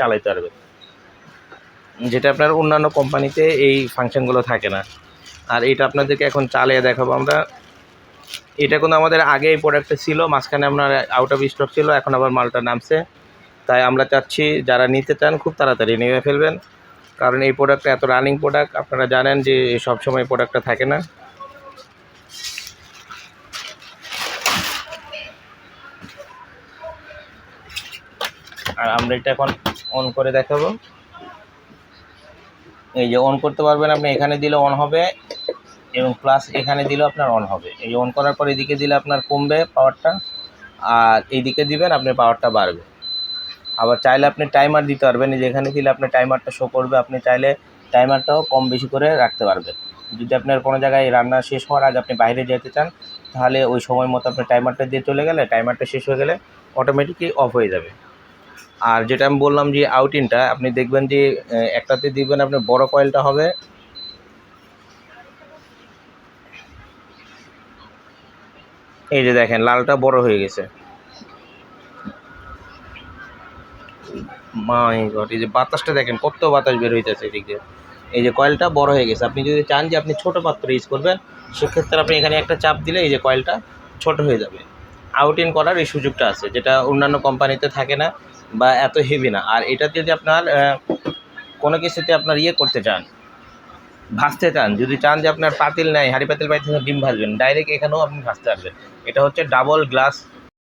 চালাইতে পারবেন, যেটা আপনার অন্যান্য কোম্পানিতে এই ফাংশনগুলো থাকে না। আর এটা আপনাদেরকে এখন চালিয়ে দেখাবো আমরা। এটা কিন্তু আমাদের আগে এই প্রোডাক্টটা ছিল, মাঝখানে আপনার আউট অফ স্টক ছিল, এখন আবার মালটা নামছে। তাই আমরা চাচ্ছি যারা নিতে চান খুব তাড়াতাড়ি নিয়ে ফেলবেন, কারণ এই প্রোডাক্টটা এত রানিং প্রোডাক্ট, আপনারা জানেন যে সবসময় প্রোডাক্টটা থাকে না। আর আমরা এটা এখন অন করে দেখাবো। এই যে অন করতে পারবেন আপনি, এখানে দিলে অন হবে এবং প্লাস এখানে দিলেও আপনার অন হবে। এই অন করার পর এদিকে দিলে আপনার কমবে পাওয়ারটা, আর এইদিকে দিবেন আপনার পাওয়ারটা বাড়বে। আবার চাইলে আপনি টাইমার দিতে পারবেন, যেখানে দিলে আপনার টাইমারটা শো করবে, আপনি চাইলে টাইমারটাও কম বেশি করে রাখতে পারবেন। যদি আপনার কোনো জায়গায় রান্না শেষ হওয়ার আগে আপনি বাইরে যেতে চান, তাহলে ওই সময় মতো আপনি টাইমারটা দিয়ে চলে গেলে, টাইমারটা শেষ হয়ে গেলে অটোমেটিকই অফ হয়ে যাবে। আর যেটা আমি বললাম যে আউটিনটা আপনি দেখবেন যে একটাতে দিবেন আপনার বড় কয়েলটা হবে, এই যে দেখেন লালটা বড় হয়ে গেছে। মাই গড, এই যে বাতাসটা দেখেন কত বাতাস বের হইতেছে এদিক দিয়ে। এই যে কয়েলটা বড় হয়ে গেছে। আপনি যদি চান যে আপনি ছোট পাত্র ইউজ করবেন, সেক্ষেত্রে আপনি এখানে একটা চাপ দিলে এই যে কয়েলটা ছোট হয়ে যাবে। আউট ইন করার এই সুযোগটা আছে, যেটা অন্যান্য কোম্পানিতে থাকে না বা এত হেভি না। আর এটা যদি আপনার কোনো কিছুতে আপনার ইয়ে করতে চান, ভাজতে চান, যদি চান যে আপনার পাতিল নাই, হাঁড়ি পাতিল পাইতে ডিম ভাজবেন, ডাইরেক্ট এখানেও আপনি ভাজতে পারবেন। এটা হচ্ছে ডাবল গ্লাস